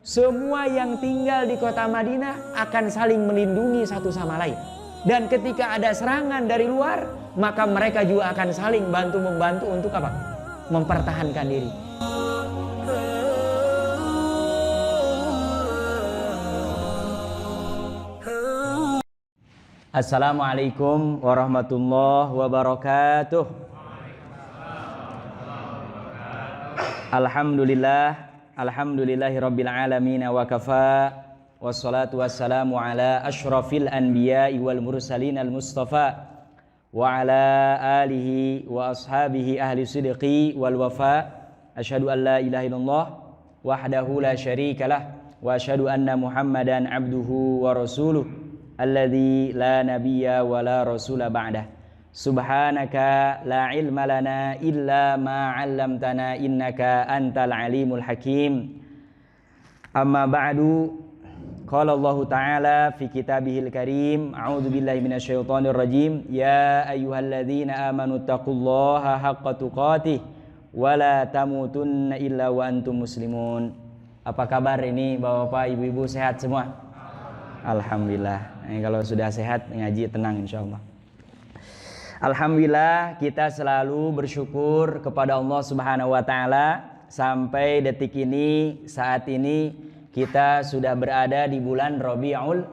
semua yang tinggal di kota Madinah akan saling melindungi satu sama lain. Dan ketika ada serangan dari luar, maka mereka juga akan saling bantu-membantu untuk apa? Mempertahankan diri. Assalamualaikum warahmatullahi wabarakatuh. Alhamdulillahi rabbil alamin wa kafa. Wassalatu wassalamu ala ashrafil anbiya'i wal mursalin al mustafa wa ala alihi wa ashabihi ahli sidqi wal wafa. Asyhadu an la ilaha illallah wahdahu la syarika lah wa asyhadu anna Muhammadan abduhu wa rasuluh alladzi la nabiyya wa la rasula ba'dah. Subhanaka la ilma lana illa ma 'allamtana innaka antal alimul hakim. Amma ba'du. Qala Allah Ta'ala fi kitabihil karim, a'udzu billahi minasyaitonir rajim, ya ayyuhalladzina amanu taqullaha haqqa tuqatih wa la tamutunna illa wa antum muslimun. Apa kabar ini Bapak-bapak, Ibu-ibu, sehat semua? Alhamdulillah. Kalau sudah sehat ngaji tenang insyaallah. Alhamdulillah, kita selalu bersyukur kepada Allah Subhanahu wa taala sampai detik ini, saat ini kita sudah berada di bulan Rabiul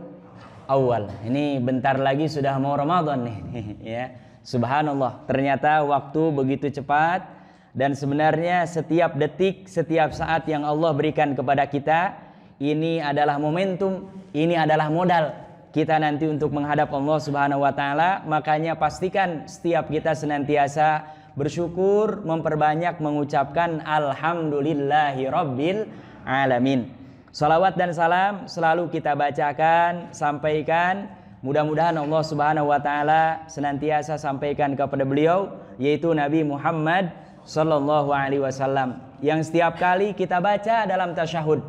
Awal. Ini bentar lagi sudah mau Ramadan nih ya. Subhanallah, ternyata waktu begitu cepat dan sebenarnya setiap detik, setiap saat yang Allah berikan kepada kita ini adalah momentum, ini adalah modal kita nanti untuk menghadap Allah Subhanahu wa taala. Makanya pastikan setiap kita senantiasa bersyukur, memperbanyak mengucapkan alhamdulillahi rabbil alamin. Salawat dan salam selalu kita bacakan, sampaikan. Mudah-mudahan Allah Subhanahu wa taala senantiasa sampaikan kepada beliau, yaitu Nabi Muhammad sallallahu alaihi wasallam, yang setiap kali kita baca dalam tasyahud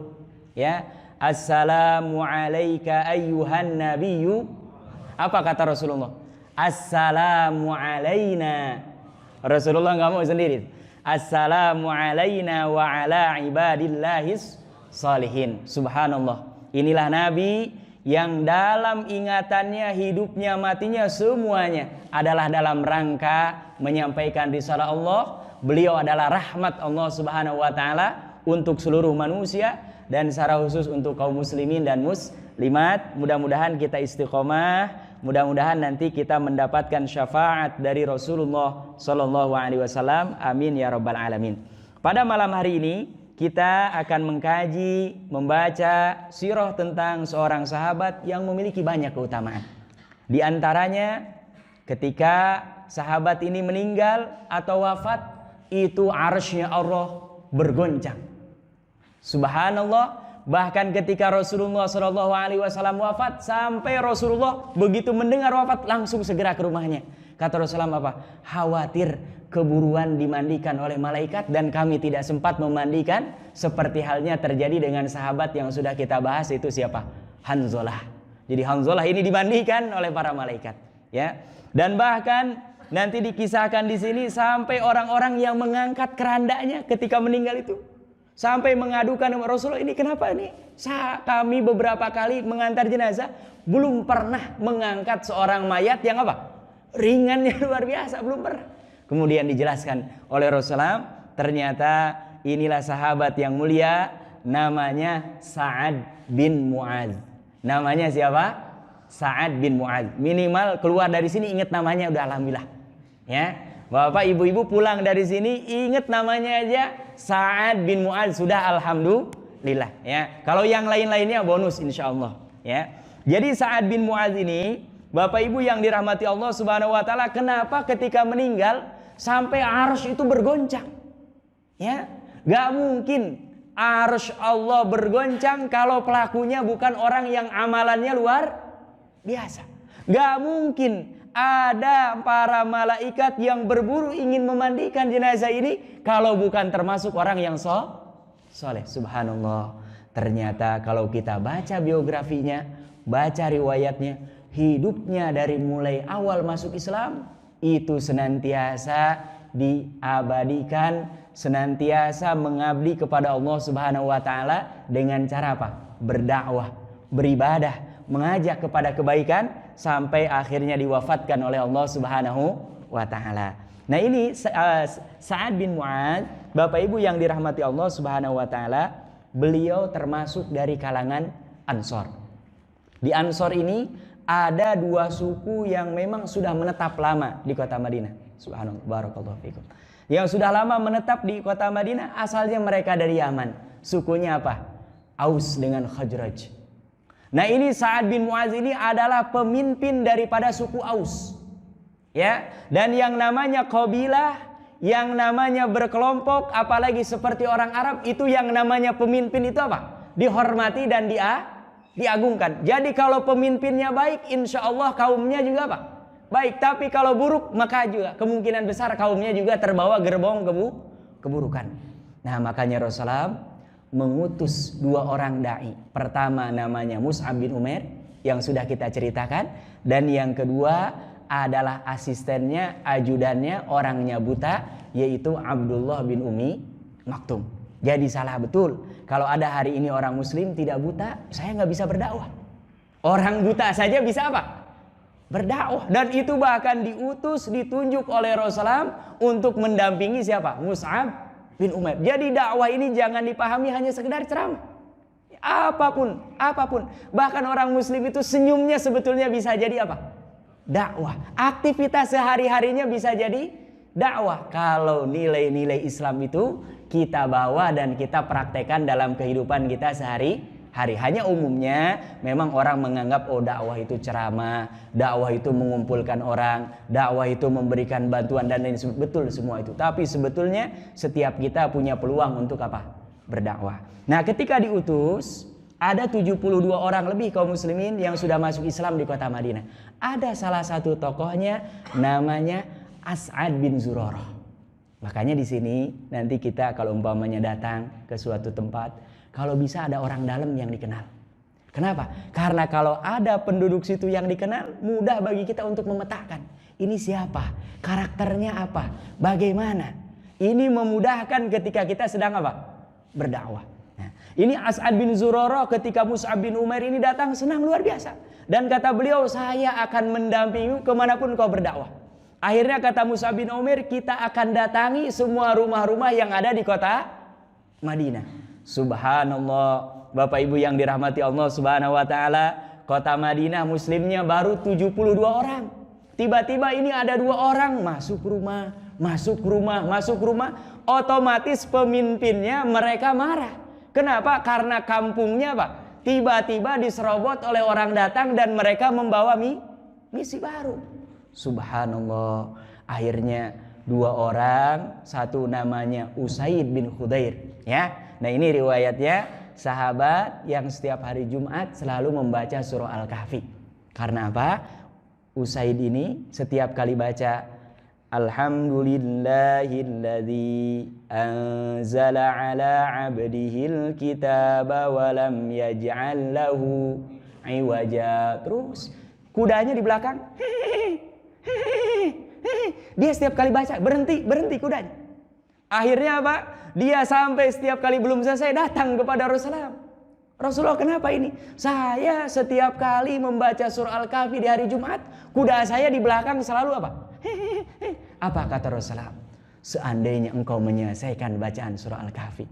ya, assalamu alayka ayyuhan nabiyyu. Apa kata Rasulullah? Assalamu alayna. Rasulullah enggak mau sendiri. Assalamu alayna wa ala ibadillahis salihin. Subhanallah. Inilah Nabi yang dalam ingatannya, hidupnya, matinya semuanya adalah dalam rangka menyampaikan risalah Allah. Beliau adalah rahmat Allah Subhanahu wa taala untuk seluruh manusia dan secara khusus untuk kaum muslimin dan muslimat. Mudah-mudahan kita istiqomah, mudah-mudahan nanti kita mendapatkan syafaat dari Rasulullah sallallahu alaihi wasallam. Amin ya rabbal alamin. Pada malam hari ini kita akan mengkaji, membaca sirah tentang seorang sahabat yang memiliki banyak keutamaan. Di antaranya ketika sahabat ini meninggal atau wafat, itu arsy-Nya Allah bergoncang. Subhanallah, bahkan ketika Rasulullah SAW wafat, sampai Rasulullah begitu mendengar wafat langsung segera ke rumahnya. Kata Rasulullah apa? Khawatir keburuan dimandikan oleh malaikat dan kami tidak sempat memandikan, seperti halnya terjadi dengan sahabat yang sudah kita bahas, itu siapa? Hanzalah. Jadi Hanzalah ini dimandikan oleh para malaikat, ya. Dan bahkan nanti dikisahkan di sini sampai orang-orang yang mengangkat kerandanya ketika meninggal itu sampai mengadukan kepada Rasulullah, ini kenapa nih? Kami beberapa kali mengantar jenazah belum pernah mengangkat seorang mayat yang apa? Ringannya luar biasa, belum pernah. Kemudian dijelaskan oleh Rasulullah, ternyata inilah sahabat yang mulia, namanya Sa'ad bin Mu'adz. Namanya siapa? Sa'ad bin Mu'adz. Minimal keluar dari sini ingat namanya udah alhamdulillah. Ya, Bapak Ibu-ibu pulang dari sini ingat namanya aja Sa'ad bin Mu'adz sudah alhamdulillah. Ya, kalau yang lain-lainnya bonus insyaallah. Ya, jadi Sa'ad bin Mu'adz ini, Bapak Ibu yang dirahmati Allah Subhanahu wa taala, kenapa ketika meninggal sampai arsy itu bergoncang? Ya, gak mungkin arsy Allah bergoncang kalau pelakunya bukan orang yang amalannya luar biasa. Gak mungkin ada para malaikat yang berburu ingin memandikan jenazah ini kalau bukan termasuk orang yang soleh. Subhanallah. Ternyata kalau kita baca biografinya, baca riwayatnya, hidupnya dari mulai awal masuk Islam itu senantiasa diabadikan senantiasa mengabdi kepada Allah Subhanahu wa taala dengan cara apa? Berdakwah, beribadah, mengajak kepada kebaikan sampai akhirnya diwafatkan oleh Allah Subhanahu wa taala. Nah, ini Sa'ad bin Mu'adz, Bapak Ibu yang dirahmati Allah Subhanahu wa taala, beliau termasuk dari kalangan Ansor. Di Ansor ini ada 2 suku yang memang sudah menetap lama di kota Madinah. Subhanallah, barakallahu fikum. Yang sudah lama menetap di kota Madinah, asalnya mereka dari Yaman. Sukunya apa? Aus dengan Khazraj. Nah, ini Sa'ad bin Mu'adz ini adalah pemimpin daripada suku Aus. Ya, dan yang namanya qabilah, yang namanya berkelompok, apalagi seperti orang Arab, itu yang namanya pemimpin itu apa? Dihormati dan diagungkan. Jadi kalau pemimpinnya baik, insya Allah kaumnya juga apa? Baik. Tapi kalau buruk, maka juga kemungkinan besar kaumnya juga terbawa gerbong keburukan. Nah, makanya Rasulullah mengutus 2 orang da'i. Pertama namanya Mus'ab bin Umair yang sudah kita ceritakan, dan yang kedua adalah asistennya, ajudannya, orangnya buta, yaitu Abdullah bin Umi Maktum. Jadi salah betul kalau ada hari ini orang muslim tidak buta, saya nggak bisa berdakwah. Orang buta saja bisa apa? Berdakwah. Dan itu bahkan diutus, ditunjuk oleh Rasulullah untuk mendampingi siapa? Mus'ab bin Umair. Jadi dakwah ini jangan dipahami hanya sekedar ceramah. Apapun. Bahkan orang muslim itu senyumnya sebetulnya bisa jadi apa? Dakwah. Aktivitas sehari-harinya bisa jadi dakwah. Kalau nilai-nilai Islam itu kita bawa dan kita praktekkan dalam kehidupan kita sehari-hari. Hanya umumnya memang orang menganggap dakwah itu ceramah, dakwah itu mengumpulkan orang, dakwah itu memberikan bantuan dan lain sebagainya. Betul semua itu. Tapi sebetulnya setiap kita punya peluang untuk apa? Berdakwah. Nah, ketika diutus, ada 72 orang lebih kaum muslimin yang sudah masuk Islam di kota Madinah. Ada salah satu tokohnya namanya As'ad bin Zurarah. Makanya di sini nanti kita kalau umpamanya datang ke suatu tempat, kalau bisa ada orang dalam yang dikenal. Kenapa? Karena kalau ada penduduk situ yang dikenal, mudah bagi kita untuk memetakan. Ini siapa? Karakternya apa? Bagaimana? Ini memudahkan ketika kita sedang apa? Berdakwah. Nah, ini As'ad bin Zurarah ketika Mus'ab bin Umair ini datang senang luar biasa. Dan kata beliau, saya akan mendampingi kemanapun kau berdakwah. Akhirnya kata Mus'ab bin Umair, kita akan datangi semua rumah-rumah yang ada di kota Madinah. Subhanallah, Bapak Ibu yang dirahmati Allah Subhanahu wa taala, kota Madinah muslimnya baru 72 orang. Tiba-tiba ini ada 2 orang masuk rumah, otomatis pemimpinnya mereka marah. Kenapa? Karena kampungnya Pak, tiba-tiba diserobot oleh orang datang dan mereka membawa misi baru. Subhanallah. Akhirnya 2 orang, satu namanya Usaid bin Khudair, ya. Nah, ini riwayatnya sahabat yang setiap hari Jumat selalu membaca surah Al-Kahfi. Karena apa? Usaid ini setiap kali baca Alhamdulillahilladzi anzala ala abdihil kitaba wa lam yaj'al lahu iwaja. Terus kudanya di belakang. Dia setiap kali baca berhenti kudanya. Akhirnya apa? Dia sampai setiap kali belum selesai datang kepada Rasulullah. Rasulullah, kenapa ini? Saya setiap kali membaca surah Al-Kahfi di hari Jumat, kuda saya di belakang selalu apa? Apa kata Rasulullah? Seandainya engkau menyelesaikan bacaan surah Al-Kahfi,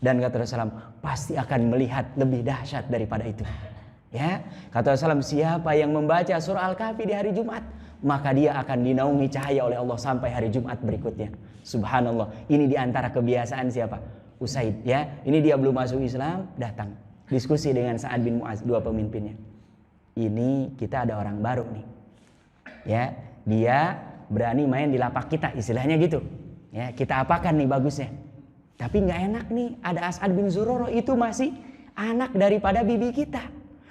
dan kata Rasulullah, pasti akan melihat lebih dahsyat daripada itu. Ya, kata Rasulullah, siapa yang membaca surah Al-Kahfi di hari Jumat, maka dia akan dinaungi cahaya oleh Allah sampai hari Jumat berikutnya. Subhanallah. Ini diantara kebiasaan siapa? Usaid, ya. Ini dia belum masuk Islam, datang diskusi dengan Sa'ad bin Mu'adz, 2 pemimpinnya. Ini kita ada orang baru nih, ya. Dia berani main di lapak kita, istilahnya gitu. Ya, kita apakan nih bagusnya. Tapi nggak enak nih, ada As'ad bin Zurarah, itu masih anak daripada bibi kita.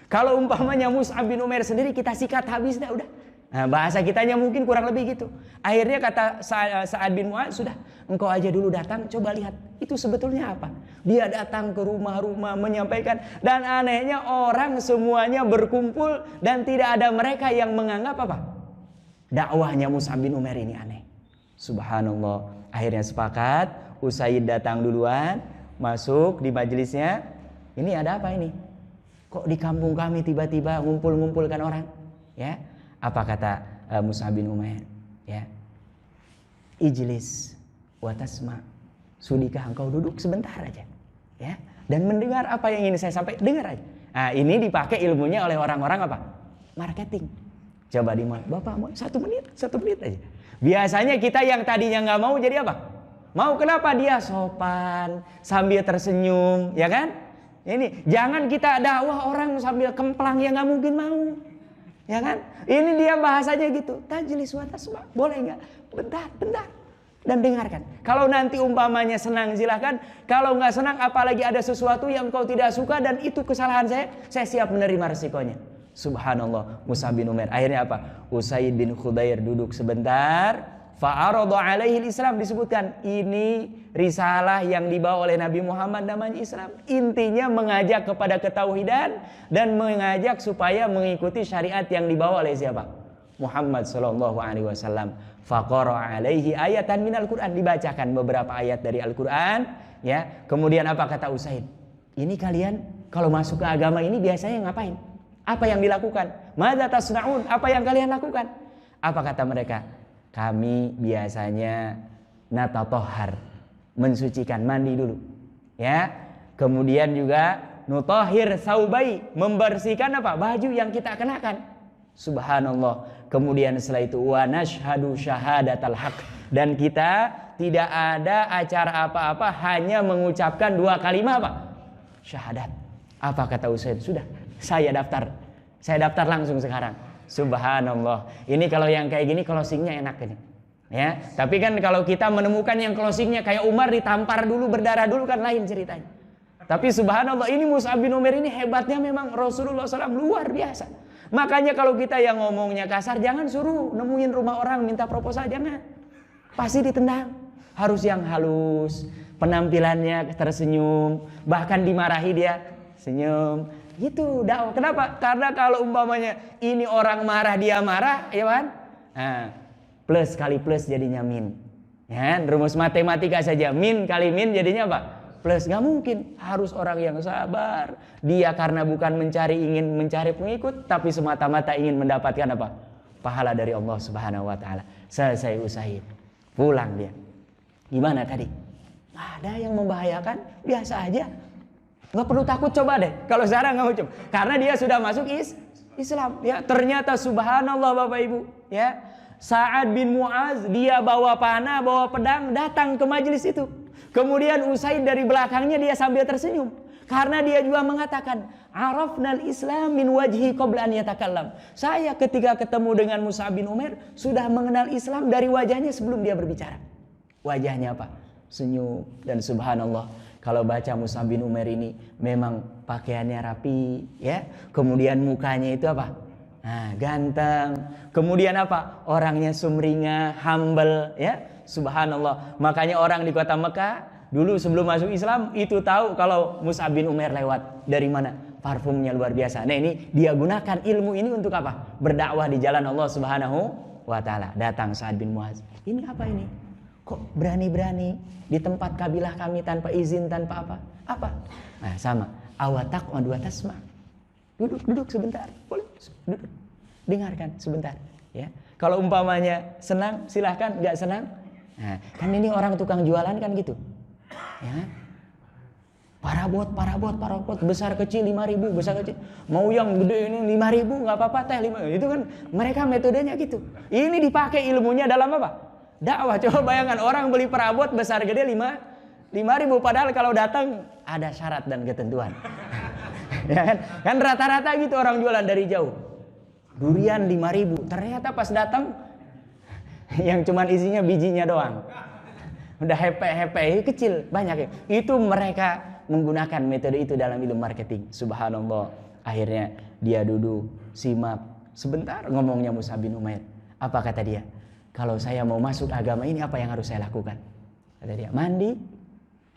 Kalau umpamanya Mus'ab bin Umair sendiri kita sikat habis dah udah. Nah, bahasa kitanya mungkin kurang lebih gitu. Akhirnya kata Sa'ad bin Mu'adz, sudah, engkau aja dulu datang, coba lihat itu sebetulnya apa. Dia datang ke rumah-rumah menyampaikan, dan anehnya orang semuanya berkumpul dan tidak ada mereka yang menganggap apa? Dakwahnya Mus'ab bin Umair ini aneh. Subhanallah. Akhirnya sepakat Usaid datang duluan, masuk di majelisnya. Ini ada apa ini? Kok di kampung kami tiba-tiba ngumpul-ngumpulkan orang? Ya, apa kata Mus'ab bin Umair? Ya, ijlis wa tasma. Sudikah engkau duduk sebentar aja, ya, dan mendengar apa yang ingin saya sampaikan? Dengar aja. Nah, ini dipakai ilmunya oleh orang-orang apa? Marketing. Coba dimulai, Bapak mau 1 menit aja. Biasanya kita yang tadinya nggak mau jadi apa? Mau, kenapa? Dia sopan sambil tersenyum, ya kan? Ini jangan kita dakwah orang sambil kemplang, ya nggak mungkin mau, ya kan? Ini dia bahasanya gitu. Tajlis wa tasma, boleh nggak? Bentar, dan dengarkan. Kalau nanti umpamanya senang silahkan. Kalau nggak senang, apalagi ada sesuatu yang kau tidak suka dan itu kesalahan saya siap menerima resikonya. Subhanallah, Mus'ab bin Umair. Akhirnya apa? Usaid bin Khudair duduk sebentar. Fa'arada alaihi Islam, disebutkan ini risalah yang dibawa oleh Nabi Muhammad namanya Islam. Intinya mengajak kepada ketauhidan dan mengajak supaya mengikuti syariat yang dibawa oleh siapa? Muhammad sallallahu alaihi wasallam. Faqara alaihi ayatan minal Qur'an, dibacakan beberapa ayat dari Al-Qur'an, ya. Kemudian apa kata Usaid? Ini kalian kalau masuk ke agama ini biasanya ngapain? Apa yang dilakukan? Madza tasna'un? Apa yang kalian lakukan? Apa kata mereka? Kami biasanya natatohar, mensucikan, mandi dulu, ya. Kemudian juga nutahhir saubai, membersihkan apa? Baju yang kita kenakan. Subhanallah. Kemudian setelah itu wa nashhadu syahadatal haq, dan kita tidak ada acara apa-apa, hanya mengucapkan 2 kalimat apa? Syahadat. Apa kata Usaid? Sudah, saya daftar langsung sekarang. Subhanallah. Ini kalau yang kayak gini closingnya enak ini, ya. Tapi kan kalau kita menemukan yang closingnya kayak Umar ditampar dulu, berdarah dulu, kan lain ceritanya. Tapi subhanallah, ini Mus'ab bin Umair ini hebatnya memang Rasulullah SAW luar biasa. Makanya kalau kita yang ngomongnya kasar, jangan suruh nemuin rumah orang minta proposal, jangan. Pasti ditendang. Harus yang halus, penampilannya tersenyum, bahkan dimarahi dia senyum. Gitu dakwah. Kenapa? Karena kalau umpamanya ini orang marah, dia marah, ya kan? Nah, plus kali plus jadinya min. Ya, rumus matematika saja, min kali min jadinya apa? Plus. Gak mungkin. Harus orang yang sabar. Dia karena bukan ingin mencari pengikut, tapi semata-mata ingin mendapatkan apa? Pahala dari Allah Subhanahu wa taala. Selesai Usaid, pulang dia. Gimana tadi? Ada yang membahayakan? Biasa aja. Nggak perlu takut, coba deh. Kalau sekarang nggak mau coba, karena dia sudah masuk Islam. Ya, ternyata subhanallah Bapak Ibu. Ya, Sa'ad bin Mu'az, dia bawa panah, bawa pedang, datang ke majelis itu. Kemudian Usaid dari belakangnya dia sambil tersenyum, karena dia juga mengatakan, arafnal Islam min wajhi qabla an yatakallam. Saya ketika ketemu dengan Mus'ab bin Umair sudah mengenal Islam dari wajahnya sebelum dia berbicara. Wajahnya apa? Senyum. Dan subhanallah, kalau baca Mus'ab bin Umair ini memang pakaiannya rapi, ya. Kemudian mukanya itu apa? Nah, ganteng. Kemudian apa? Orangnya sumringah, humble, ya. Subhanallah. Makanya orang di kota Mekah dulu sebelum masuk Islam itu tahu kalau Mus'ab bin Umair lewat dari mana? Parfumnya luar biasa. Nah, ini dia gunakan ilmu ini untuk apa? Berdakwah di jalan Allah Subhanahu wa taala. Datang Sa'ad bin Mu'az. Ini apa ini? Kok berani-berani di tempat kabilah kami tanpa izin, tanpa apa? Apa? Nah, sama. Awatak wa tasma. Duduk sebentar. Boleh. Duduk. Dengarkan sebentar, ya. Kalau umpamanya senang silahkan, nggak senang. Nah, kan ini orang tukang jualan kan gitu. Ya. Parabot besar kecil 5.000, besar kecil. Mau yang gede ini 5.000 nggak apa-apa teh 5. Itu kan mereka metodenya gitu. Ini dipakai ilmunya dalam apa? Dakwah. Coba bayangkan orang beli perabot besar gede 5.000, padahal kalau datang ada syarat dan ketentuan. Ya kan? Kan rata-rata gitu orang jualan dari jauh. Durian 5.000, ternyata pas datang yang cuman isinya bijinya doang. Udah hepe kecil, banyak ya. Itu mereka menggunakan metode itu dalam ilmu marketing. Subhanallah. Akhirnya dia duduk, simak. Sebentar ngomongnya Mus'ab bin Umair. Apa kata dia? Kalau saya mau masuk agama ini, apa yang harus saya lakukan? Kata dia, mandi,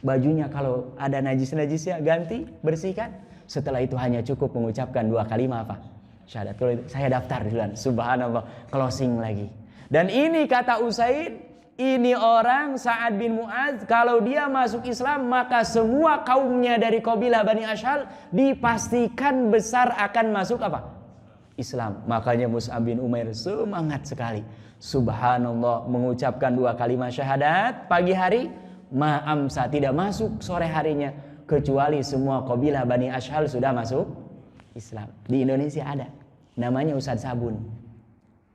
bajunya kalau ada najis-najisnya ganti, bersihkan. Setelah itu hanya cukup mengucapkan 2 kalimat apa? Syahadat. Kalau itu, saya daftar duluan. Subhanallah, closing lagi. Dan ini kata Usaid, Ini orang Sa'ad bin Mu'adz, kalau dia masuk Islam maka semua kaumnya dari kabilah Bani Ashhal dipastikan besar akan masuk apa? Islam. Makanya Mus'ab bin Umair semangat sekali. Subhanallah, mengucapkan 2 kalimat syahadat pagi hari, ma'amsa, tidak masuk sore harinya, kecuali semua kabilah Bani Ashhal sudah masuk Islam. Di Indonesia ada, namanya Ustadz Sabun.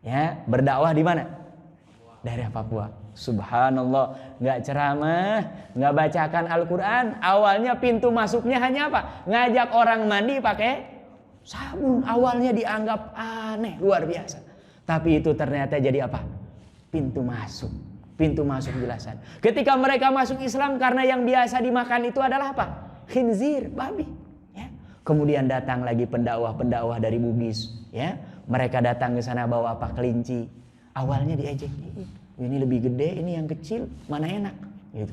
Ya, berdakwah di mana? Daerah Papua. Subhanallah, nggak ceramah, nggak bacakan Al-Quran. Awalnya pintu masuknya hanya apa? Ngajak orang mandi pakai sabun. Awalnya dianggap aneh, luar biasa. Tapi itu ternyata jadi apa? Pintu masuk. Pintu masuk jelasan. Ketika mereka masuk Islam, karena yang biasa dimakan itu adalah apa? Khinzir, babi. Ya. Kemudian datang lagi pendakwah-pendakwah dari Bugis. Ya. Mereka datang ke sana bawa apa? Kelinci. Awalnya diejek. Ini lebih gede, ini yang kecil, mana enak gitu.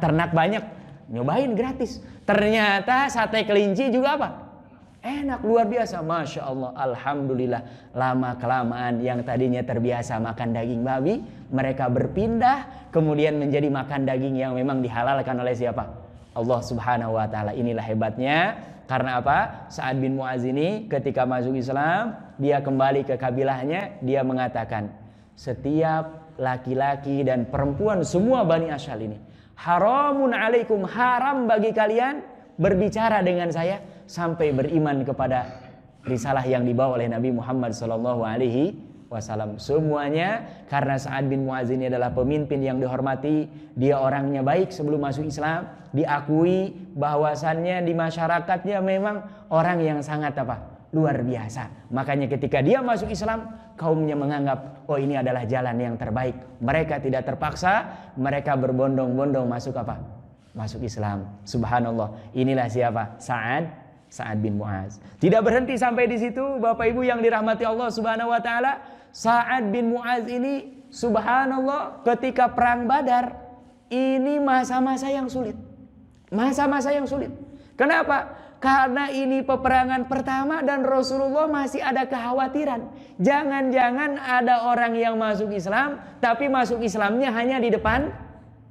Ternak banyak, nyobain gratis. Ternyata sate kelinci juga apa? Enak, luar biasa. Masya Allah, alhamdulillah. Lama kelamaan yang tadinya terbiasa makan daging babi, mereka berpindah kemudian menjadi makan daging yang memang dihalalkan oleh siapa? Allah Subhanahu wa ta'ala. Inilah hebatnya. Karena apa? Sa'ad bin Mu'adz ini ketika masuk Islam, dia kembali ke kabilahnya, dia mengatakan, setiap laki-laki dan perempuan semua Bani Ashhal ini, haramun alaikum, haram bagi kalian berbicara dengan saya sampai beriman kepada risalah yang dibawa oleh Nabi Muhammad SAW. Semuanya karena Sa'ad bin Mu'adz ini adalah pemimpin yang dihormati, dia orangnya baik sebelum masuk Islam, diakui bahwasannya di masyarakatnya memang orang yang sangat apa? Luar biasa. Makanya ketika dia masuk Islam, kaumnya menganggap, oh ini adalah jalan yang terbaik. Mereka tidak terpaksa, mereka berbondong-bondong masuk apa? Masuk Islam. Subhanallah. Inilah siapa? Sa'ad bin Mu'adz. Tidak berhenti sampai di situ, Bapak Ibu yang dirahmati Allah Subhanahu wa taala. Sa'ad bin Mu'adz ini subhanallah, ketika perang Badar, ini masa-masa yang sulit. Masa-masa yang sulit. Kenapa? Karena ini peperangan pertama dan Rasulullah masih ada kekhawatiran. Jangan-jangan ada orang yang masuk Islam, tapi masuk Islamnya hanya di depan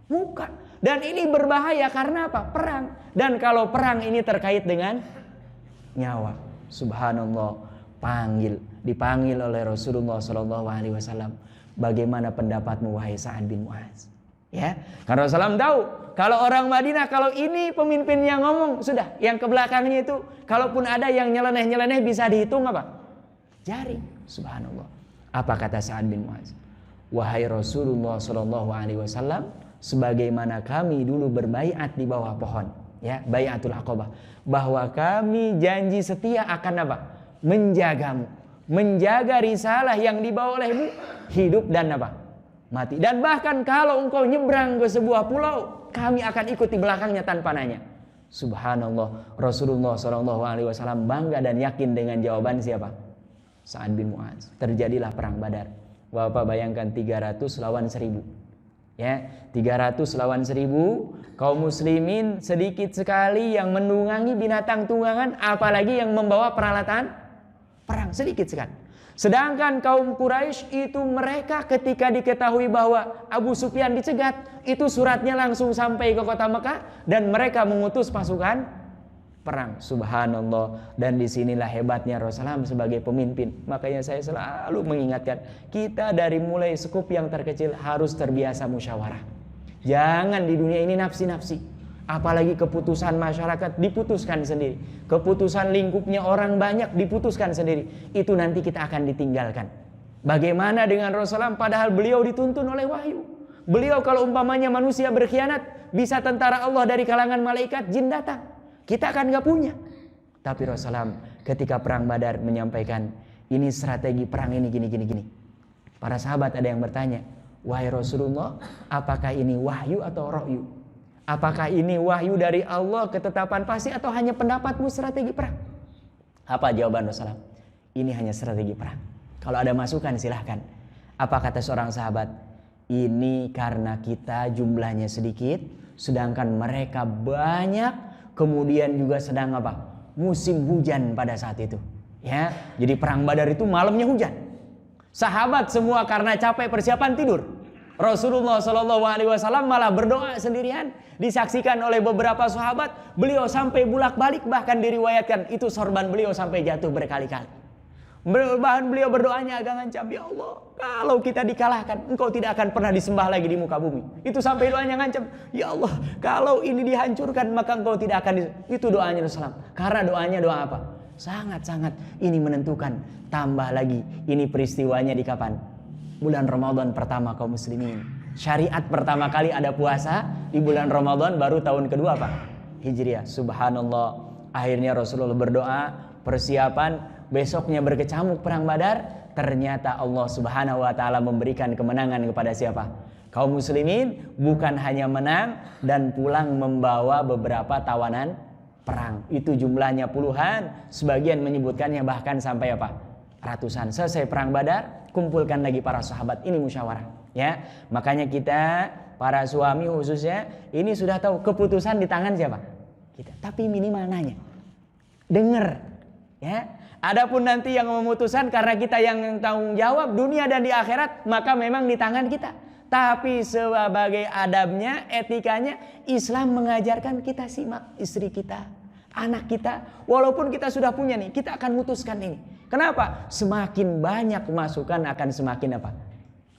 muka. Dan ini berbahaya karena apa? Perang. Dan kalau perang ini terkait dengan nyawa. Subhanallah, dipanggil oleh Rasulullah SAW. Bagaimana pendapatmu wahai Sa'ad bin Mu'adz? Ya, karena Rasulullah tahu kalau orang Madinah, kalau ini pemimpin yang ngomong, sudah yang ke belakangnya itu kalaupun ada yang nyeleneh-nyeleneh bisa dihitung apa? Jari. Subhanallah. Apa kata Sa'ad bin Mu'adz? Wahai Rasulullah SAW, sebagaimana kami dulu berbaiat di bawah pohon, ya, baiatul Aqabah, bahwa kami janji setia akan apa? Menjagamu, menjaga risalah yang dibawa olehmu, hidup dan apa? Mati. Dan bahkan kalau engkau nyebrang ke sebuah pulau, kami akan ikut di belakangnya tanpa nanya. Subhanallah, Rasulullah SAW bangga dan yakin dengan jawaban siapa? Sa'ad bin Mu'adz. Terjadilah perang Badar. Bapak bayangkan 300 lawan 1000. Ya, 300 lawan 1000, kaum muslimin sedikit sekali yang menunggangi binatang tunggangan, apalagi yang membawa peralatan perang, sedikit sekali. Sedangkan kaum Quraisy itu mereka ketika diketahui bahwa Abu Sufyan dicegat, itu suratnya langsung sampai ke kota Mekah dan mereka mengutus pasukan perang. Subhanallah. Dan disinilah hebatnya Rasulullah sebagai pemimpin. Makanya saya selalu mengingatkan, kita dari mulai skup yang terkecil harus terbiasa musyawarah. Jangan di dunia ini nafsi-nafsi. Apalagi keputusan masyarakat diputuskan sendiri. Keputusan lingkupnya orang banyak diputuskan sendiri. Itu nanti kita akan ditinggalkan. Bagaimana dengan Rasulullah padahal beliau dituntun oleh wahyu. Beliau kalau umpamanya manusia berkhianat, bisa tentara Allah dari kalangan malaikat, jin datang. Kita akan gak punya. Tapi Rasulullah ketika perang Badar menyampaikan, ini strategi perang ini gini. Para sahabat ada yang bertanya, wahai Rasulullah, apakah ini wahyu atau rohyu? Apakah ini wahyu dari Allah, ketetapan pasti, atau hanya pendapatmu strategi perang? Apa jawaban Rasulullah? Ini hanya strategi perang. Kalau ada masukan silahkan. Apa kata seorang sahabat? Ini karena kita jumlahnya sedikit, sedangkan mereka banyak, kemudian juga sedang apa? Musim hujan pada saat itu. Ya, jadi perang Badar itu malamnya hujan. Sahabat semua karena capek persiapan tidur. Rasulullah Shallallahu Alaihi Wasallam malah berdoa sendirian. Disaksikan oleh beberapa sahabat, beliau sampai bulak-balik, bahkan diriwayatkan itu sorban beliau sampai jatuh berkali-kali. Bahkan beliau berdoanya agak ngancam, ya Allah, kalau kita dikalahkan, engkau tidak akan pernah disembah lagi di muka bumi. Itu sampai doanya ngancam, ya Allah, kalau ini dihancurkan maka engkau tidak akan itu doanya Rasulullah. Karena doanya doa apa? Sangat-sangat ini menentukan. Tambah lagi, ini peristiwanya di kapan? Bulan Ramadan pertama kaum muslimin. Syariat pertama kali ada puasa di bulan Ramadan, baru tahun kedua Pak, Hijriah. Subhanallah. Akhirnya Rasulullah berdoa, persiapan besoknya berkecamuk perang Badar. Ternyata Allah Subhanahu wa taala memberikan kemenangan kepada siapa? Kaum muslimin, bukan hanya menang dan pulang membawa beberapa tawanan perang. Itu jumlahnya puluhan, sebagian menyebutkannya bahkan sampai apa? Ratusan. Selesai perang Badar, kumpulkan lagi para sahabat, ini musyawarah. Ya, makanya kita para suami khususnya ini sudah tahu keputusan di tangan siapa? Kita. Tapi minimal nanya, dengar, ya. Adapun nanti yang memutuskan karena kita yang tanggung jawab dunia dan di akhirat, maka memang di tangan kita. Tapi sebagai adabnya, etikanya, Islam mengajarkan kita simak istri kita, anak kita. Walaupun kita sudah punya nih, kita akan mutuskan ini. Kenapa? Semakin banyak masukan akan semakin apa?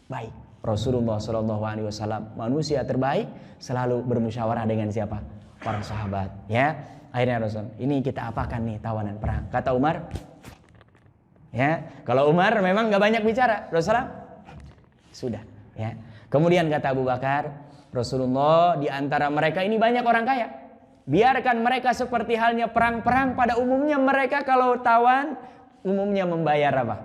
Baik. Rasulullah Shallallahu Alaihi Wasallam manusia terbaik selalu bermusyawarah dengan siapa? Para sahabat. Ya, akhirnya Rasul, ini kita apakan nih tawanan perang? Kata Umar, ya, kalau Umar memang nggak banyak bicara, Rasulullah sudah. Ya, kemudian kata Abu Bakar, Rasulullah di antara mereka ini banyak orang kaya. Biarkan mereka seperti halnya perang-perang pada umumnya mereka kalau tawan umumnya membayar apa?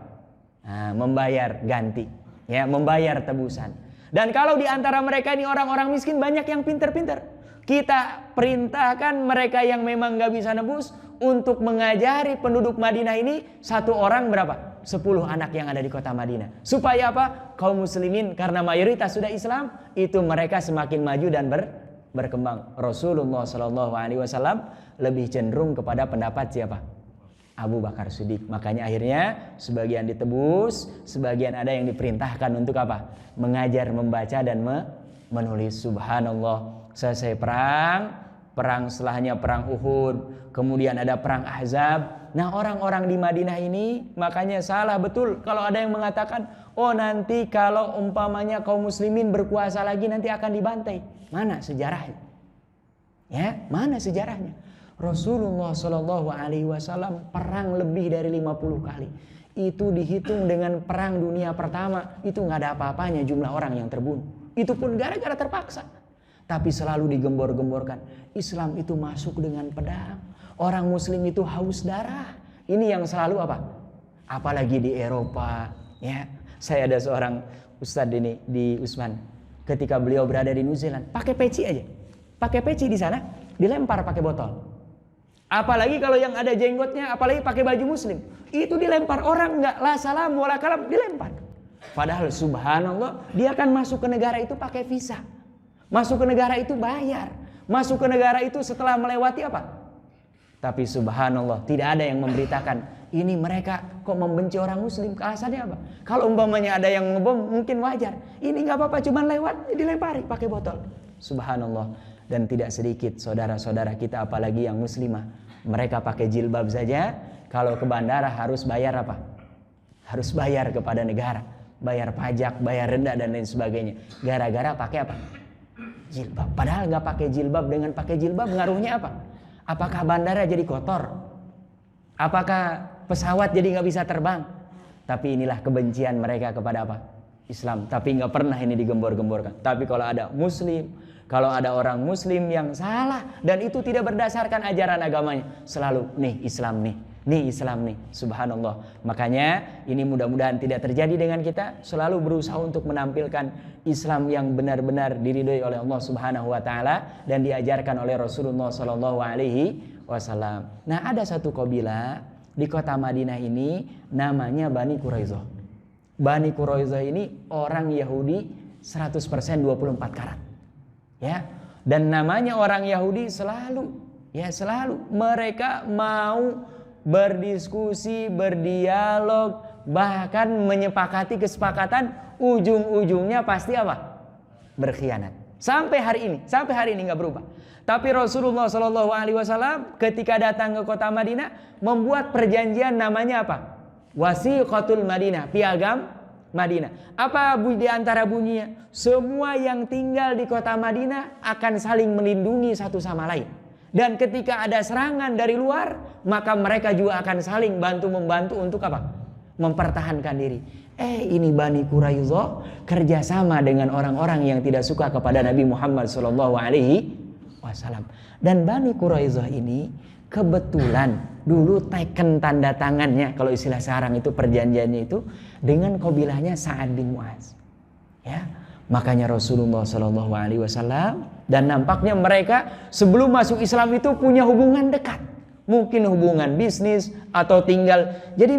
Nah, membayar ganti. Ya, membayar tebusan. Dan kalau di antara mereka ini orang-orang miskin, banyak yang pintar-pintar. Kita perintahkan mereka yang memang gak bisa nebus untuk mengajari penduduk Madinah ini satu orang berapa? 10 anak yang ada di kota Madinah. Supaya apa? Kaum muslimin karena mayoritas sudah Islam, itu mereka semakin maju dan berkembang. Rasulullah SAW lebih cenderung kepada pendapat siapa? Abu Bakar Siddiq. Makanya akhirnya sebagian ditebus, sebagian ada yang diperintahkan untuk apa? Mengajar, membaca dan menulis. Subhanallah. Selesai perang setelahnya perang Uhud, kemudian ada perang Ahzab. Nah, orang-orang di Madinah ini makanya salah betul kalau ada yang mengatakan, oh nanti kalau umpamanya kaum muslimin berkuasa lagi nanti akan dibantai. Mana sejarahnya? Ya, mana sejarahnya? Rasulullah Shallallahu Alaihi Wasallam perang lebih dari 50 kali. Itu dihitung dengan perang dunia pertama, itu nggak ada apa-apanya jumlah orang yang terbunuh. Itu pun gara-gara terpaksa. Tapi selalu digembor-gemborkan, Islam itu masuk dengan pedang. Orang Muslim itu haus darah. Ini yang selalu apa? Apalagi di Eropa. Ya, saya ada seorang ustadz ini di Usman. Ketika beliau berada di New Zealand, pakai peci aja, pakai peci di sana, dilempar pakai botol. Apalagi kalau yang ada jenggotnya, apalagi pakai baju muslim, itu dilempar orang nggak la salam wala kalam, dilempar. Padahal subhanallah dia akan masuk ke negara itu pakai visa, masuk ke negara itu bayar, masuk ke negara itu setelah melewati apa? Tapi subhanallah tidak ada yang memberitakan ini mereka kok membenci orang muslim. Alasannya apa? Kalau umpamanya ada yang ngebom mungkin wajar. Ini nggak apa-apa, cuman lewat dilempari pakai botol. Subhanallah. Dan tidak sedikit saudara-saudara kita apalagi yang muslimah, mereka pakai jilbab saja kalau ke bandara harus bayar apa? Harus bayar kepada negara, bayar pajak, bayar rendah dan lain sebagainya. Gara-gara pakai apa? Jilbab. Padahal nggak pakai jilbab, dengan pakai jilbab ngaruhnya apa? Apakah bandara jadi kotor? Apakah pesawat jadi nggak bisa terbang? Tapi inilah kebencian mereka kepada apa? Islam. Tapi nggak pernah ini digembor-gemborkan. Tapi kalau ada muslim, kalau ada orang muslim yang salah dan itu tidak berdasarkan ajaran agamanya, selalu nih Islam nih Islam nih. Subhanallah. Makanya ini mudah-mudahan tidak terjadi dengan kita. Selalu berusaha untuk menampilkan Islam yang benar-benar diridhoi oleh Allah Subhanahu wa taala dan diajarkan oleh Rasulullah sallallahu alaihi wasallam. Nah, ada satu kabilah di kota Madinah ini namanya Bani Quraisyah. Bani Quraisyah ini orang Yahudi 100% 24 karat. Ya. Dan namanya orang Yahudi selalu mereka mau berdiskusi, berdialog, bahkan menyepakati kesepakatan, ujung-ujungnya pasti apa? berkhianat. Sampai hari ini nggak berubah. Tapi Rasulullah Shallallahu Alaihi Wasallam ketika datang ke kota Madinah membuat perjanjian namanya apa? Wasiqatul Madinah, piagam Madinah. Apa di antara bunyinya? Semua yang tinggal di kota Madinah akan saling melindungi satu sama lain. Dan ketika ada serangan dari luar, maka mereka juga akan saling bantu-membantu untuk apa? Mempertahankan diri. Ini Bani Quraidah kerjasama dengan orang-orang yang tidak suka kepada Nabi Muhammad Sallallahu Alaihi Wasallam. Dan Bani Quraidah ini kebetulan dulu teken tanda tangannya, kalau istilah sekarang itu perjanjiannya itu dengan kabilahnya Sa'ad bin Mu'adz. Ya, makanya Rasulullah Sallallahu Alaihi Wasallam dan nampaknya mereka sebelum masuk Islam itu punya hubungan dekat, mungkin hubungan bisnis atau tinggal, jadi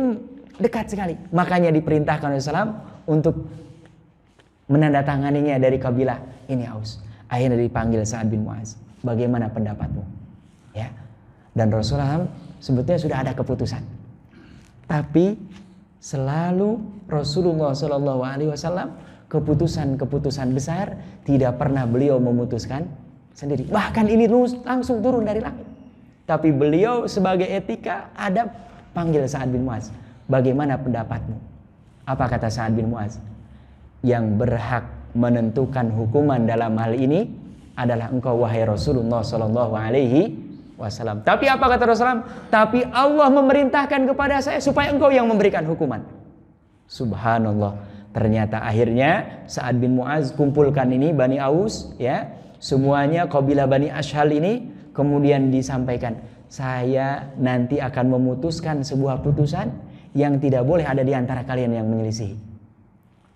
dekat sekali. Makanya diperintahkan oleh Islam untuk menandatanganinya dari kabilah ini Aus. Akhirnya dipanggil Sa'ad bin Mu'adz. Bagaimana pendapatmu? Ya. Dan Rasulullah sebetulnya sudah ada keputusan. Tapi selalu Rasulullah Shallallahu Alaihi Wasallam keputusan-keputusan besar tidak pernah beliau memutuskan sendiri. Bahkan ini langsung turun dari langit. Tapi beliau sebagai etika adab panggil Sa'ad bin Mu'adz. Bagaimana pendapatmu? Apa kata Sa'ad bin Mu'adz? Yang berhak menentukan hukuman dalam hal ini adalah engkau wahai Rasulullah Sallallahu Alaihi Wasallam. Tapi apa kata Rasulullah? Tapi Allah memerintahkan kepada saya supaya engkau yang memberikan hukuman. Subhanallah. Ternyata akhirnya Sa'ad bin Mu'adz kumpulkan ini Bani Aus, ya, semuanya kabilah Bani Ashhal ini, kemudian disampaikan, saya nanti akan memutuskan sebuah putusan yang tidak boleh ada di antara kalian yang menyelisihi.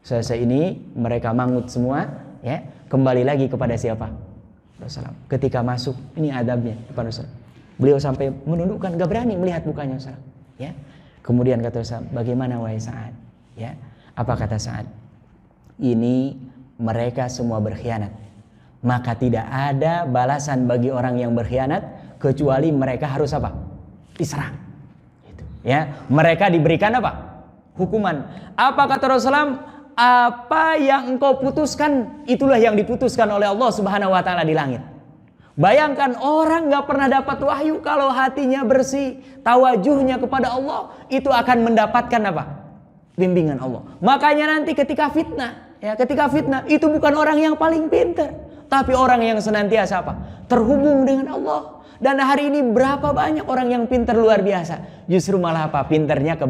Selesai ini mereka mangut semua, ya, kembali lagi kepada siapa? Rasulullah. Ketika masuk, ini adabnya kepada Rasulullah. Beliau sampai menundukkan, gak berani melihat mukanya Rasulullah. Ya. Kemudian kata Rasulullah, bagaimana wahai Sa'ad? Ya. Apa kata Sa'ad? Ini mereka semua berkhianat. Maka tidak ada balasan bagi orang yang berkhianat kecuali mereka harus apa? Diserang. Ya, mereka diberikan apa? Hukuman. Apa kata Rasulullah? Apa yang engkau putuskan, itulah yang diputuskan oleh Allah Subhanahu wa taala di langit. Bayangkan orang gak pernah dapat wahyu, kalau hatinya bersih, tawajuhnya kepada Allah, itu akan mendapatkan apa? Bimbingan Allah. Makanya nanti ketika fitnah, ya, ketika fitnah itu bukan orang yang paling pintar, tapi orang yang senantiasa apa? Terhubung dengan Allah. Dan hari ini berapa banyak orang yang pintar luar biasa, justru malah apa? Pintarnya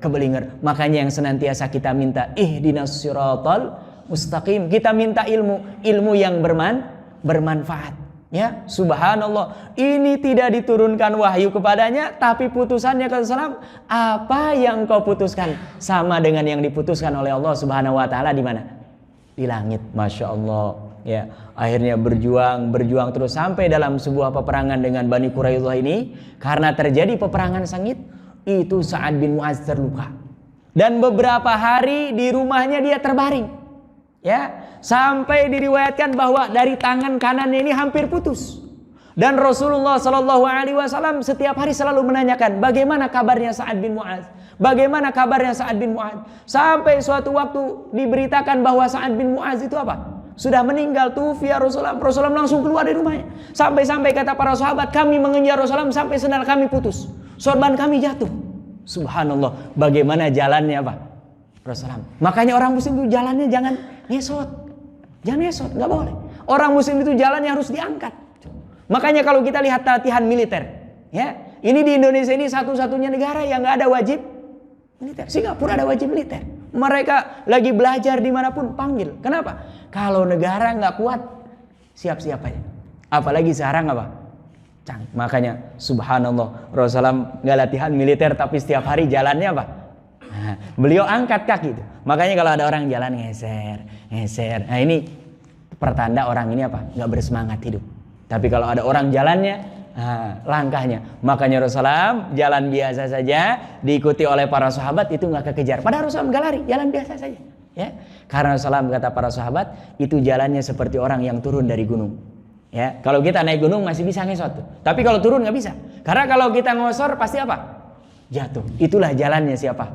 kebelinger. Makanya yang senantiasa kita minta ihdinas siratal mustaqim. Kita minta ilmu yang bermanfaat. Ya, subhanallah. Ini tidak diturunkan wahyu kepadanya, tapi putusannya kata Rasulullah, apa yang kau putuskan sama dengan yang diputuskan oleh Allah Subhanahu wa taala di mana? Di langit. Masya Allah. Ya, akhirnya berjuang terus sampai dalam sebuah peperangan dengan Bani Quraidah ini, karena terjadi peperangan sengit, itu Sa'ad bin Mu'adz terluka. Dan beberapa hari di rumahnya dia terbaring. Ya, sampai diriwayatkan bahwa dari tangan kanannya ini hampir putus. Dan Rasulullah Shallallahu Alaihi Wasallam setiap hari selalu menanyakan bagaimana kabarnya Sa'ad bin Mu'adz, bagaimana kabarnya Sa'ad bin Mu'adz. Sampai suatu waktu diberitakan bahwa Sa'ad bin Mu'adz itu apa? Sudah meninggal tuh via Rasulullah. Rasulullah langsung keluar dari rumahnya. Sampai kata para sahabat, kami mengejar Rasulullah sampai sendal kami putus, sorban kami jatuh. Subhanallah. Bagaimana jalannya apa? Rasulullah. Makanya orang muslim itu jalannya jangan ngesot. Jangan ngesot, nggak boleh. Orang muslim itu jalannya harus diangkat. Makanya kalau kita lihat latihan militer, ya, ini di Indonesia ini satu-satunya negara yang nggak ada wajib militer. Singapura ada wajib militer. Mereka lagi belajar dimanapun panggil. Kenapa? Kalau negara nggak kuat, siap-siap aja. Apalagi sekarang apa? Makanya subhanallah, Rasulullah nggak latihan militer tapi setiap hari jalannya apa? Nah, beliau angkat kaki itu. Makanya kalau ada orang jalan ngeser. Nah ini pertanda orang ini apa? Nggak bersemangat hidup. Tapi kalau ada orang jalannya, langkahnya. Makanya Rasulullah jalan biasa saja, diikuti oleh para sahabat, itu nggak kekejar. Padahal Rasulullah nggak lari, jalan biasa saja. Ya, karena Rasulullah kata para sahabat, itu jalannya seperti orang yang turun dari gunung. Ya, kalau kita naik gunung masih bisa ngesot, tapi kalau turun nggak bisa. Karena kalau kita ngosor pasti apa? Jatuh. Itulah jalannya siapa?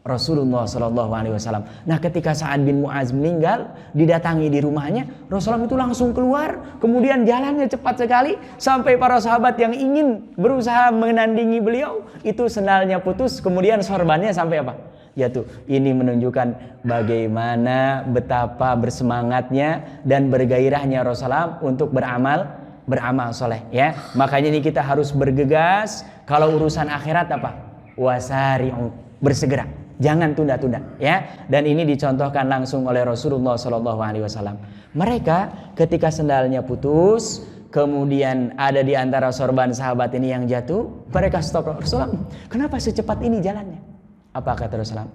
Rasulullah Shallallahu Alaihi Wasallam. Nah, ketika Sa'ad bin Mu'az meninggal, didatangi di rumahnya, Rasulullah itu langsung keluar, kemudian jalannya cepat sekali sampai para sahabat yang ingin berusaha menandingi beliau itu sendalnya putus, kemudian sorbannya sampai apa? Jatuh. Ini menunjukkan bagaimana betapa bersemangatnya dan bergairahnya Rasulullah untuk beramal soleh. Ya, makanya ini kita harus bergegas. Kalau urusan akhirat apa? Wasari'u, bersegera. Jangan tunda-tunda, ya. Dan ini dicontohkan langsung oleh Rasulullah Shallallahu Alaihi Wasallam. Mereka ketika sendalnya putus, kemudian ada di antara sorban sahabat ini yang jatuh, mereka stop. Rasulullah, kenapa secepat ini jalannya? Apa kata Rasulullah?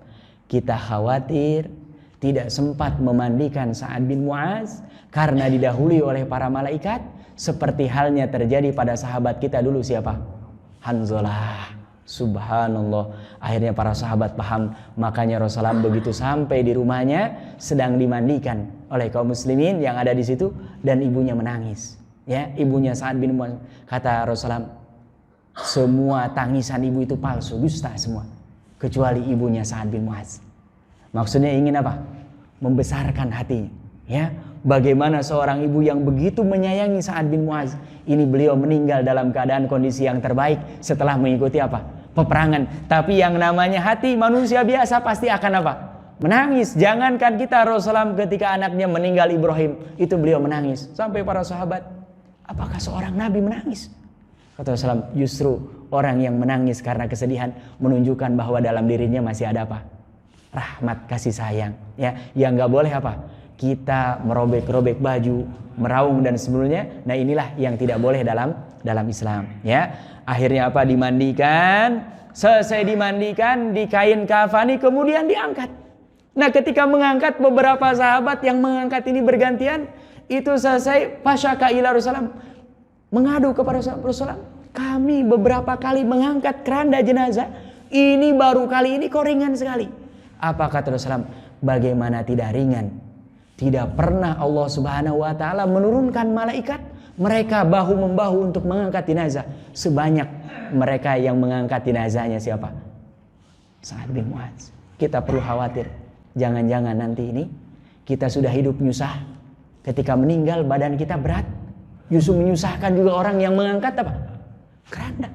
Kita khawatir tidak sempat memandikan Sa'ad bin Mu'az karena didahului oleh para malaikat, seperti halnya terjadi pada sahabat kita dulu siapa? Hanzalah. Subhanallah. Akhirnya para sahabat paham, makanya Rasulullah begitu sampai di rumahnya sedang dimandikan oleh kaum muslimin yang ada di situ dan ibunya menangis. Ya, ibunya Sa'ad bin Mu'az. Kata Rasulullah, semua tangisan ibu itu palsu, dusta semua, kecuali ibunya Sa'ad bin Mu'az. Maksudnya ingin apa? Membesarkan hatinya. Ya, bagaimana seorang ibu yang begitu menyayangi Sa'ad bin Mu'az, ini beliau meninggal dalam keadaan kondisi yang terbaik setelah mengikuti apa? Peperangan. Tapi yang namanya hati manusia biasa pasti akan apa? Menangis. Jangankan kita, Rasulullah ketika anaknya meninggal Ibrahim, itu beliau menangis. Sampai para sahabat, apakah seorang nabi menangis? Kata Rasulullah, justru orang yang menangis karena kesedihan menunjukkan bahwa dalam dirinya masih ada apa? Rahmat, kasih sayang. Ya, yang nggak boleh apa? Kita merobek-robek baju, meraung dan sebelumnya. Nah, inilah yang tidak boleh dalam Islam. Ya, akhirnya apa? Dimandikan. Selesai dimandikan, dikain kafani, kemudian diangkat. Nah, ketika mengangkat, beberapa sahabat yang mengangkat ini bergantian. Itu selesai, fasyaka ila Rasulullah, mengadu kepada Rasulullah, kami beberapa kali mengangkat keranda jenazah, ini baru kali ini kok ringan sekali. Apa kata Rasulullah? Bagaimana tidak ringan? Tidak pernah Allah Subhanahu wa taala menurunkan malaikat mereka bahu-membahu untuk mengangkat jenazah sebanyak mereka yang mengangkat jenazahnya siapa? Sa'ad bin Mu'az. Kita perlu khawatir, jangan-jangan nanti ini kita sudah hidup nyusah, ketika meninggal badan kita berat, justru menyusahkan juga orang yang mengangkat apa? Keranda.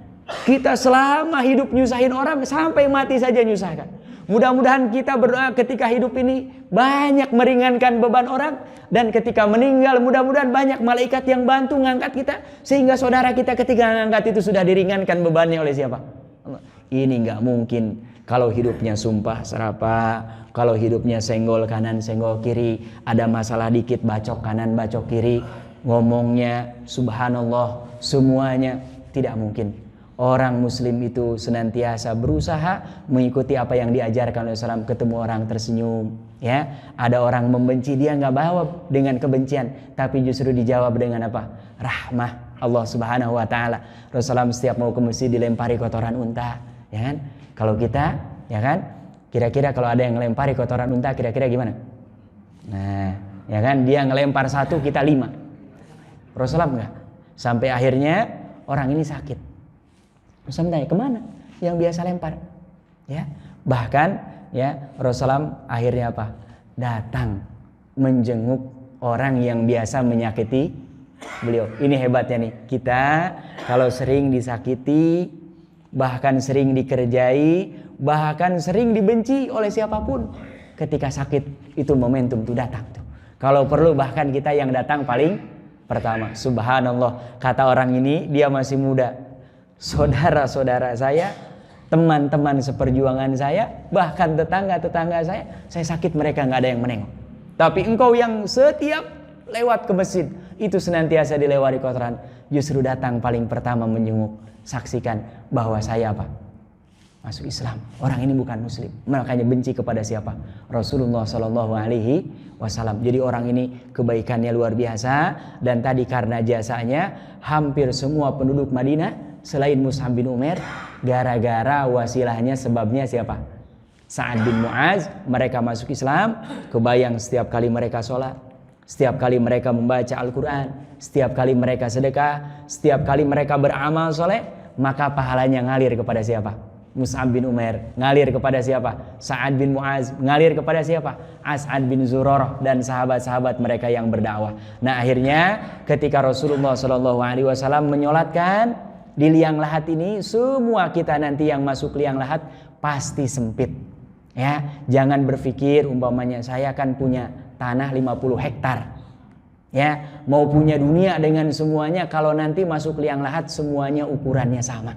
Kita selama hidup nyusahin orang, sampai mati saja nyusahkan. Mudah-mudahan kita berdoa ketika hidup ini banyak meringankan beban orang, dan ketika meninggal mudah-mudahan banyak malaikat yang bantu ngangkat kita, sehingga saudara kita ketika ngangkat itu sudah diringankan bebannya oleh siapa? Allah. Ini nggak mungkin kalau hidupnya sumpah serapah, kalau hidupnya senggol kanan senggol kiri, ada masalah dikit bacok kanan bacok kiri, ngomongnya subhanallah semuanya. Tidak mungkin. Orang muslim itu senantiasa berusaha mengikuti apa yang diajarkan oleh Rasulullah. Ketemu orang tersenyum, ya. Ada orang membenci, dia nggak bawa dengan kebencian, tapi justru dijawab dengan apa? Rahmah Allah Subhanahu wa taala. Rasulullah setiap mau ke masjid dilempari kotoran unta, ya kan? Kalau kita, ya kan? Kira-kira kalau ada yang ngelempari kotoran unta, kira-kira gimana? Nah, ya kan? Dia ngelempar 1, kita 5. Rasulullah enggak. Sampai akhirnya orang ini sakit. Rasulullah tanya, kemana yang biasa lempar? Ya, bahkan ya Rasulullah akhirnya apa? Datang menjenguk orang yang biasa menyakiti beliau. Ini hebatnya nih. Kita kalau sering disakiti, bahkan sering dikerjai, bahkan sering dibenci oleh siapapun, ketika sakit itu momentum tuh datang tuh. Kalau perlu bahkan kita yang datang paling pertama. Subhanallah, kata orang ini dia masih muda. Saudara-saudara saya, teman-teman seperjuangan saya, bahkan tetangga-tetangga saya sakit mereka nggak ada yang menengok. Tapi engkau yang setiap lewat ke masjid itu senantiasa dilewati kotoran, justru datang paling pertama menjenguk, saksikan bahwa saya apa? Masuk Islam. Orang ini bukan muslim, makanya benci kepada siapa? Rasulullah Shallallahu Alaihi Wasallam. Jadi orang ini kebaikannya luar biasa, dan tadi karena jasanya hampir semua penduduk Madinah selain Mus'ab bin Umair, gara-gara wasilahnya, sebabnya siapa? Sa'ad bin Mu'az, mereka masuk Islam. Kebayang setiap kali mereka sholat, setiap kali mereka membaca Al-Quran, setiap kali mereka sedekah, setiap kali mereka beramal soleh, maka pahalanya ngalir kepada siapa? Mus'ab bin Umair. Ngalir kepada siapa? Sa'ad bin Mu'az. Ngalir kepada siapa? As'ad bin Zurarah dan sahabat-sahabat mereka yang berdakwah. Nah, akhirnya ketika Rasulullah SAW menyolatkan di liang lahat ini, semua kita nanti yang masuk liang lahat pasti sempit. Ya, jangan berpikir umpamanya saya kan punya tanah 50 hektar. Ya, mau punya dunia dengan semuanya, kalau nanti masuk liang lahat semuanya ukurannya sama.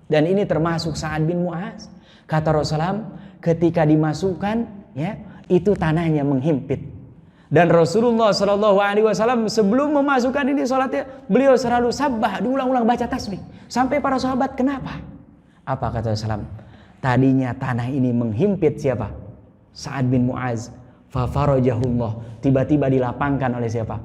Dan ini termasuk Sa'ad bin Mu'az. Kata Rasulullah, ketika dimasukkan, ya, itu tanahnya menghimpit. Dan Rasulullah SAW sebelum memasukkan ini sholatnya, beliau selalu sabbah, diulang-ulang baca tasbih. Sampai para sahabat, kenapa? Apa kata Rasulullah? Tadinya tanah ini menghimpit siapa? Sa'ad bin Mu'az. Fafarajahullah, tiba-tiba dilapangkan oleh siapa?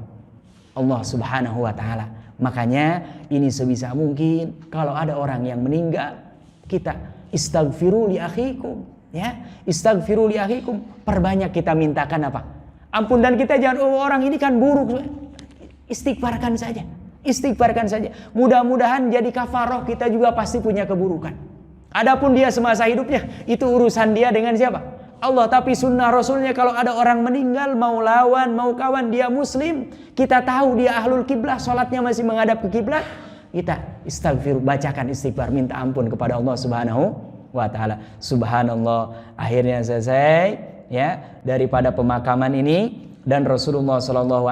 Allah Subhanahu wa ta'ala. Makanya ini sebisa mungkin kalau ada orang yang meninggal, kita istaghfiru li akhikum, ya. Istaghfiru li akhikum, perbanyak kita mintakan apa? Ampun, dan kita jangan orang ini kan buruk. Istighfarkan saja. Istighfarkan saja. Mudah-mudahan jadi kafaroh, kita juga pasti punya keburukan. Adapun dia semasa hidupnya, itu urusan dia dengan siapa? Allah. Tapi sunnah Rasulnya kalau ada orang meninggal, mau lawan mau kawan, dia muslim, kita tahu dia ahlul kiblah, sholatnya masih menghadap ke kiblat, kita istighfar, bacakan istighfar, minta ampun kepada Allah Subhanahu wa ta'ala. Subhanallah, akhirnya selesai ya daripada pemakaman ini. Dan Rasulullah SAW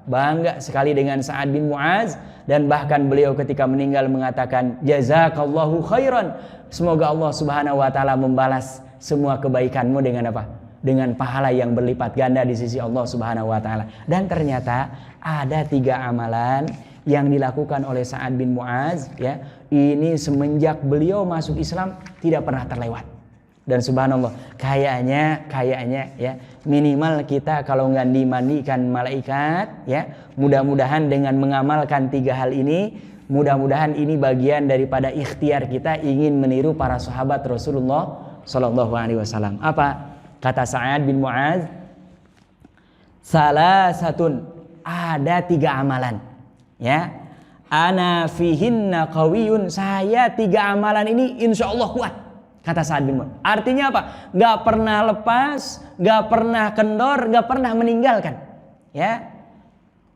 bangga sekali dengan Sa'ad bin Mu'az, dan bahkan beliau ketika meninggal mengatakan jazakallahu khairan, semoga Allah Subhanahu wa ta'ala membalas semua kebaikanmu dengan apa? Dengan pahala yang berlipat ganda di sisi Allah Subhanahu wa ta'ala. Dan ternyata ada 3 amalan yang dilakukan oleh Sa'ad bin Mu'az, ya. Ini semenjak beliau masuk Islam tidak pernah terlewat. Dan subhanallah, kayaknya ya, minimal kita kalau nggak dimandikan malaikat, ya, mudah-mudahan dengan mengamalkan 3 hal ini, mudah-mudahan ini bagian daripada ikhtiar kita ingin meniru para sahabat Rasulullah Sallallahu alaihi wasallam. Apa kata Sa'ad bin Mu'az? Salah satun, ada 3 amalan, ya. Ana fihinna qawiyun, saya 3 amalan ini insya Allah kuat, kata Sa'ad bin Mu'az. Artinya apa? Gak pernah lepas, gak pernah kendor, gak pernah meninggalkan, ya.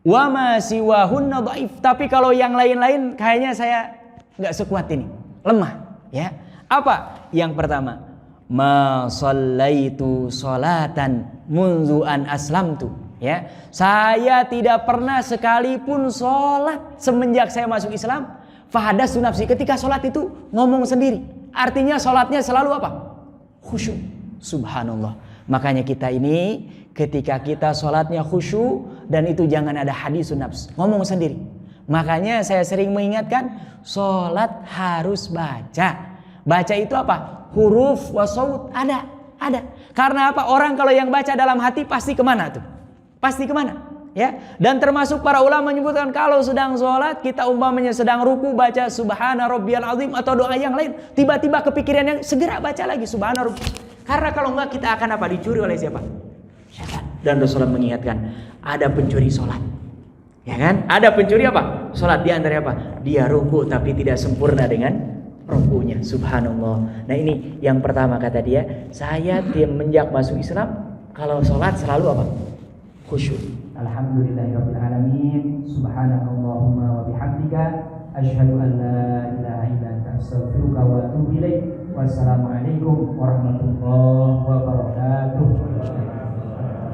Wa ma siwahunna dhaif, tapi kalau yang lain-lain kayaknya saya gak sekuat ini, lemah, ya. Apa? Yang pertama, ma shallaitu sholatan munzu an aslamtu, ya. Saya tidak pernah sekalipun sholat semenjak saya masuk Islam fahadatsu nafsi, ketika sholat itu ngomong sendiri. Artinya sholatnya selalu apa? Khusyuk. Subhanallah. Makanya kita ini ketika kita sholatnya khusyuk, dan itu jangan ada hadisun nafs, ngomong sendiri. Makanya saya sering mengingatkan, sholat harus baca. Baca itu apa? Huruf wasaut ada. Karena apa? Orang kalau yang baca dalam hati pasti kemana tuh? Pasti kemana? Ya. Dan termasuk para ulama menyebutkan kalau sedang sholat, kita umpamanya sedang ruku baca subhana rabbiyal azim atau doa yang lain, tiba-tiba kepikiran yang segera baca lagi subhana rabbi. Karena kalau enggak kita akan apa? Dicuri oleh siapa? Syaitan. Dan Rasulullah mengingatkan, ada pencuri sholat. Ya kan? Ada pencuri apa? Sholat, di antara apa? Dia ruku tapi tidak sempurna dengan rukunya. Subhanallah. Nah, ini yang pertama kata dia, saya semenjak masuk Islam kalau sholat selalu apa? Khusyuk. Alhamdulillahirabbil alamin. Subhanakallahumma wa bihamdika asyhadu an la ilaha illa anta astaghfiruka wa atubu ilaik. Wassalamualaikum warahmatullahi wabarakatuh.